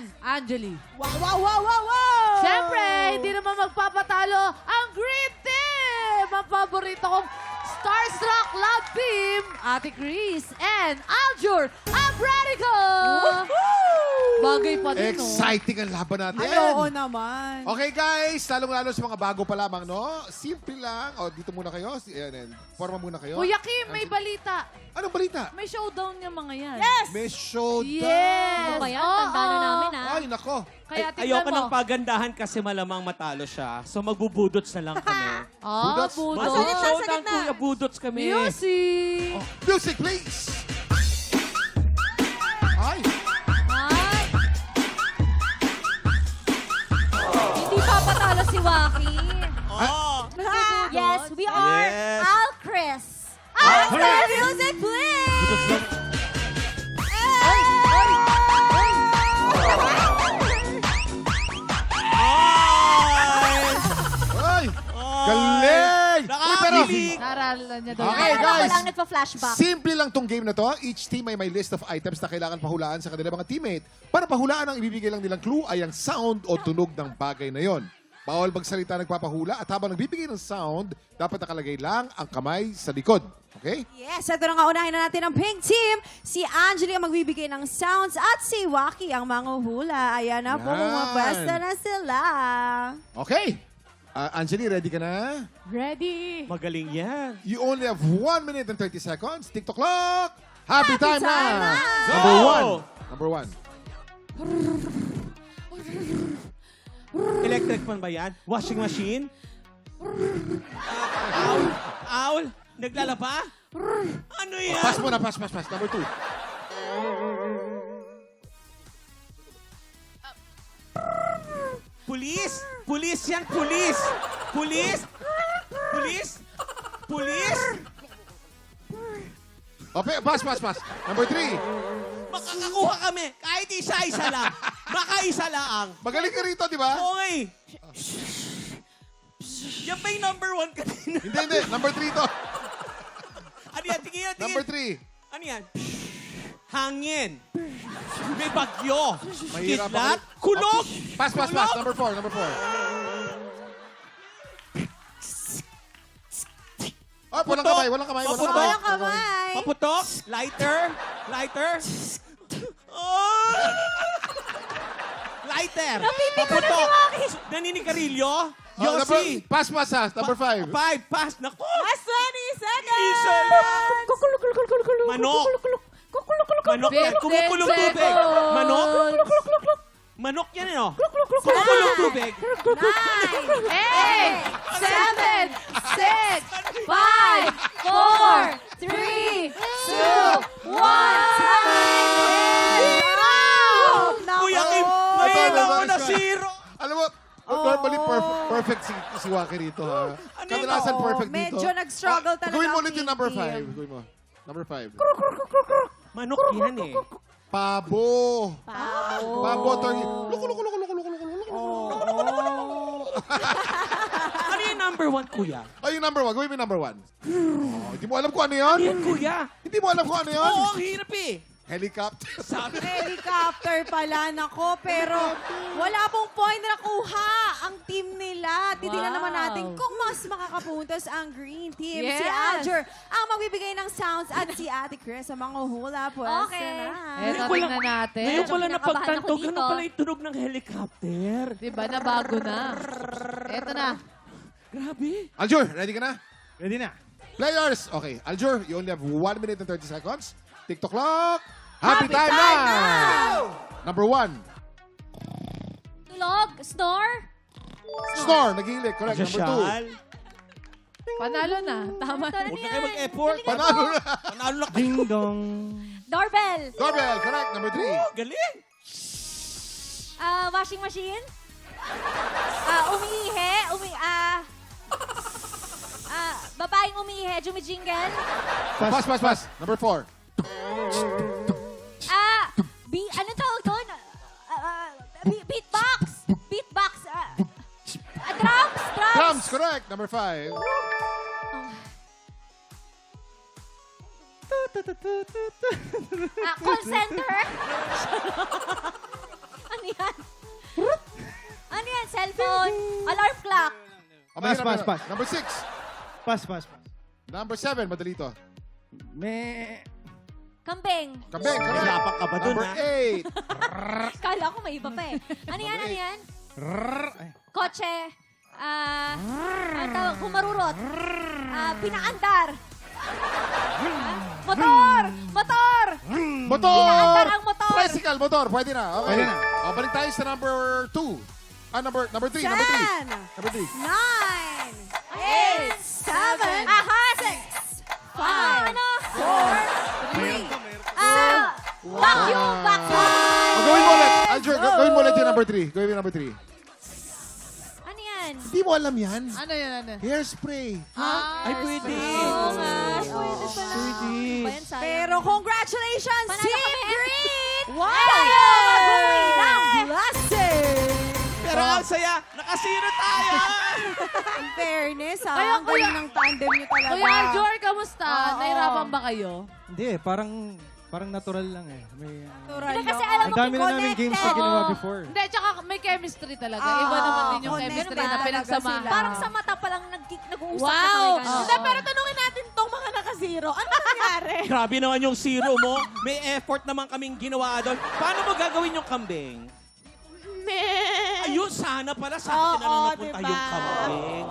and Angeli. Wow, wow, wow, wow, wow! Siyempre, hindi naman magpapatalo ang Green Team! Ang paborito kong Starstruck Love Team, Ate Chris and Aljur Abranico! Bagay pa din, no? Exciting ang laban natin. Ay, oo naman. Okay guys, lalong-lalo sa mga bago pa lamang, no? Simple lang. O, dito muna kayo. Forma muna kayo. Kuya Kim, may balita. Anong balita? May showdown yung mga yan. Yes! May showdown. Yes! Ano ba yan? Tanda na namin, ha? Ay, nako. Kaya tignan Ayoko mo. ng pagandahan kasi malamang matalo siya. So magbubudots na lang kami. Budots? Budots. Sa gitna, sa Showdown, gitna. kuya, budots kami. Music! Music, please. Ay, Ay! Hindi papatalo si Waki. Yes, we are Yes. Alcris. Alcris! Music, please! ay. Galing. Uy, pero, Nakakakilig. Naralan niya doon. Okay, Ako guys. lang nagpa-flashback. Simple lang tong game na to. Each team ay may list of items na kailangan pahulaan sa kanilang mga teammate. Para pahulaan, ang ibibigay lang nilang clue ay ang sound o tunog ng bagay na yon. Bawal magsalita nagpapahula at habang nagbibigay ng sound, dapat nakalagay lang ang kamay sa likod. Okay? Yes, ito na nga unahin na natin ang pink team. Si Angeli ang magbibigay ng sounds at si Waki ang manguhula. Ayan na po, Yan. pumapasta na sila. Okay. Angeli, ready ka na? Ready? Magaling yan. You only have 1 minute and 30 seconds. TikTok clock. Happy time na. time na. Number Go! one. Number one. Electric fan ba yan? Washing machine? Owl? Owl? Naglalaba? Ano yan? Pass mo na, pass. Number two. Pulis? Pulis yan, pulis! Pulis? Pulis? Pulis? Okay, pass. Number three. Makakakuha kami. Kahit isa-isa lang. Baka isa lang. Magaling ka rito, di ba? Okay. Yan ba yung number one kanina? Hindi. Number three to. Ano yan? Tingin. Number three. Ano yan? Hangin. May bagyo. Mahirap Kidlat. ako. Kulog. Pass. Kulog. Number four. Oh, walang kamay. Paputok. Walang kamay. Paputok. Lighter. Oh! Lighter. Paputok. Naninigarilyo. Oh, Yossi. pass. Number five. 5. Pass. Naku. Last 20 seconds. Isa lang. Manok. Manok yan. Kumukulong tubig. Manok. Manok yan, ano? Kumukulong tubig. 8, 7, 6, 5, 4, 3, 2, 1. Kuya Kim, nailang ko na zero. Alam mo, normally perfect si Waki rito, ha? Kadalasan Oo, perfect dito. medyo nag-struggle talaga Gawin mo ang ulit yung pink number team. 5. Gawin mo. Number 5. Manok yan eh. Pabo. Pabo, turkey. Luko. Ano yung number 1, kuya? Ay, yung number 1. Gawin mo yung number 1. Oh, hindi mo alam kung ano yun? Ano yan, kuya? Hindi mo alam kung ano yun? Oo, ang hirap eh. Helicopter. Sabi Helicopter pala, nako. Pero wala pong point na nakuha ang team nila. Titignan Wow. naman natin kung mas makakapuntos ang green team. Si Yes. Alger ang magbibigay ng sounds at si Ate Chris ang manguhula. Pwesta Okay. na. Eto, tingnan natin. Ngayon pala Kinakabahan napagtanto, ako dito. ganun pala yung tunog ng helicopter. Diba na bago na? Eto na. Grabe. Aljur, ready ka na? Ready na. Players. Okay, Aljur, you only have 1 minute and 30 seconds. TikTok clock. Happy time now! Number 1. Tulog. Snore. Snore, naghihilik. Correct. Number 2. Jasyal. Panalo na. Tama na. Huwag na kayo mag-effort. Panalo na. Panalo na. Ding dong. Doorbell. Doorbell, correct. Number 3. Galing. Washing machine. Umiihi. Babaeng umiihi. Jumijingle. Pass. Number 4. Ano tawag doon? Beatbox. Drums. Drums, correct. Number 5. Call center. Ano yan? Pass. Number 6. Pass. Number 7, madali to. Kambing. Kambing, correct. Lapak ka ba dun, Number ha? 8. Kala ko may iba pa eh. Ano yan, ano yan? Kotse. Ano tawag? Kumarurot. Pinaandar. Motor! Motor! Motor! Pinaandar ang motor. Tricycle, motor. Pwede na. Okay. Pwede na. O, balik tayo sa number 2. Number 3. Number 3. 10, Number 3. 9, 8, 7, Ahas! 5, Ano? 4, 3, Vacuum! Vacuum! Gawin mo ulit. Aljur, gawin mo ulit yung number 3. Gawin mo yung number 3. Ano yan? Hindi mo alam yan. Ano yan, ano? Hairspray. Ay, pwede. Oo nga. Pwede pala. Pwede. Ba yan, sayang? Pero congratulations, Panalo Team kami. Green! Wow! Kayo mag-uwi ng blessing! Pero ang saya, nakasiro tayo. In fairness, Kaya, ang galing ng tandem niyo talaga. Kuya Aljur, kamusta? Oo. Nahirapan ba kayo? Hindi parang natural lang eh. May, Natural Hindi, kasi yun. alam ang dami na namin games na ginawa Oo. before. Hindi, tsaka may chemistry talaga. Oo, Iba naman din yung connect chemistry ba na talaga pinagsamahan. sila? Parang sa mata pa lang nag-uusap Wow! na kami. ganun. Hindi, pero tanungin natin tong mga nakazero. Ano nangyari? Grabe naman yung zero mo. May effort naman kaming ginawa doon. Paano mo gagawin yung kambing? Ayun, sana pala sa akin na lang Oo, napunta diba? yung kambing.